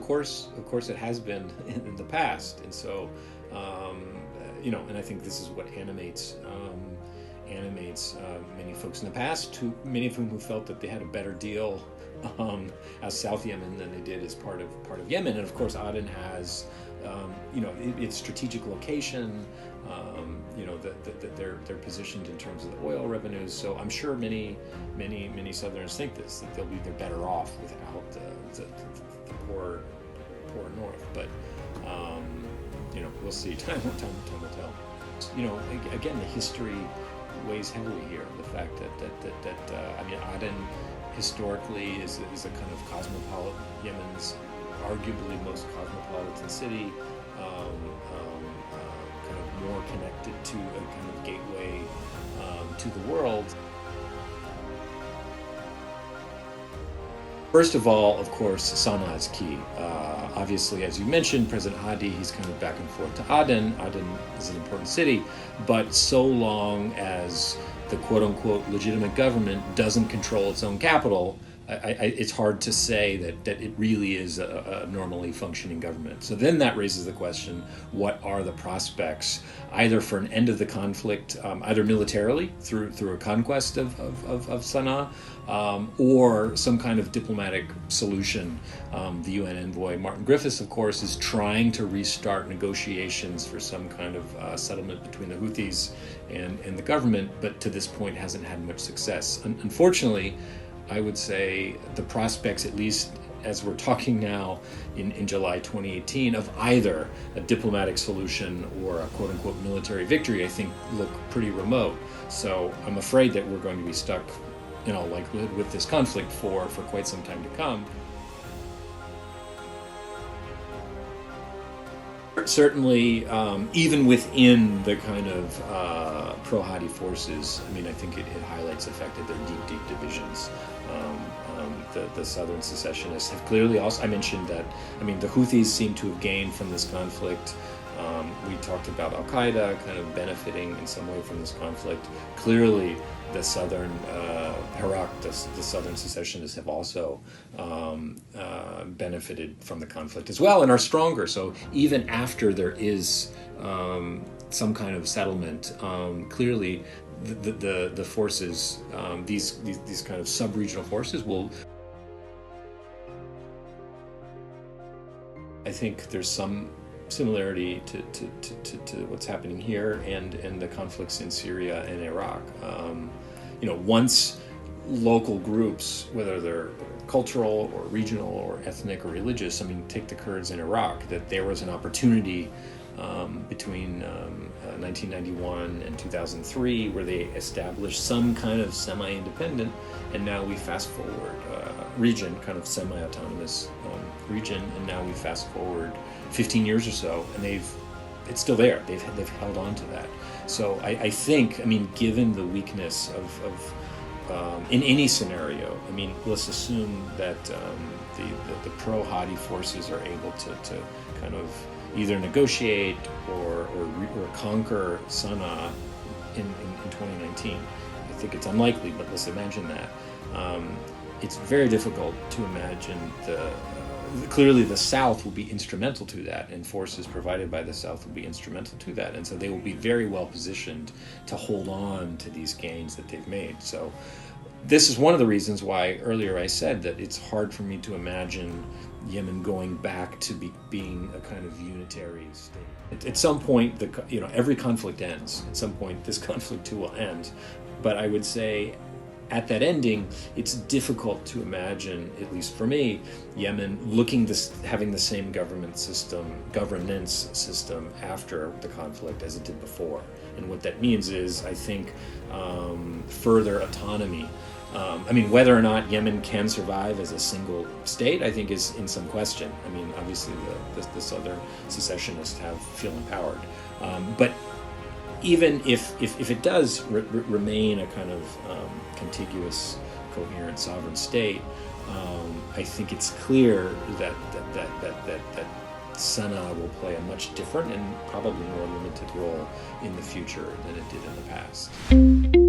course, it has been in the past, and so and I think this is what animates many folks in the past, many of whom felt that they had a better deal as South Yemen than they did as part of Yemen. And of course, Aden has its strategic location. That they're positioned in terms of the oil revenues. So I'm sure many Southerners think this, that they're better off without the poor North. But we'll see. Time will tell. Again, the history weighs heavily here. The fact that Aden historically is a kind of cosmopolitan, Yemen's arguably most cosmopolitan city. Kind of more connected to a kind of gateway to the world. First of all, of course, Sana'a is key. Obviously, as you mentioned, President Hadi, he's kind of back and forth to Aden. Aden is an important city, but so long as the quote-unquote legitimate government doesn't control its own capital, it's hard to say that it really is a normally functioning government. So then that raises the question, what are the prospects either for an end of the conflict, either militarily through a conquest of Sana'a, or some kind of diplomatic solution. The UN envoy Martin Griffiths, of course, is trying to restart negotiations for some kind of settlement between the Houthis and the government, but to this point hasn't had much success. Unfortunately, I would say the prospects, at least as we're talking now in July 2018, of either a diplomatic solution or a quote-unquote military victory, I think look pretty remote. So I'm afraid that we're going to be stuck, with this conflict for quite some time to come. Certainly, even within the kind of pro-Hadi forces, I think it highlights the fact that there are deep divisions. The southern secessionists have clearly also, I mentioned that, the Houthis seem to have gained from this conflict. We talked about Al-Qaeda kind of benefiting in some way from this conflict. Clearly, the southern Iraq, the southern secessionists have also benefited from the conflict as well and are stronger. So even after there is some kind of settlement, clearly the forces, these kind of sub-regional forces will. I think there's some similarity to what's happening here and the conflicts in Syria and Iraq. Once local groups, whether they're cultural or regional or ethnic or religious, take the Kurds in Iraq, that there was an opportunity between 1991 and 2003 where they established some kind of semi-independent, and now we fast forward region, kind of semi-autonomous region, and now we fast forward 15 years or so, and it's still there. They've held on to that. So I think, given the weakness of in any scenario, let's assume that the pro-Hadi forces are able to kind of either negotiate or conquer Sana'a in 2019. I think it's unlikely, but let's imagine that. It's very difficult to imagine clearly the South will be instrumental to that, and forces provided by the South will be instrumental to that, and so they will be very well positioned to hold on to these gains that they've made. So this is one of the reasons why earlier I said that it's hard for me to imagine Yemen going back to being a kind of unitary state. At some point, every conflict ends. At some point, this conflict too will end. But I would say, at that ending, it's difficult to imagine, at least for me, Yemen having the same governance system after the conflict as it did before. And what that means is, I think, further autonomy. Whether or not Yemen can survive as a single state, I think is in some question. Obviously the southern secessionists feel empowered. But even if it does remain a kind of contiguous, coherent sovereign state, I think it's clear that Sana'a will play a much different and probably more limited role in the future than it did in the past.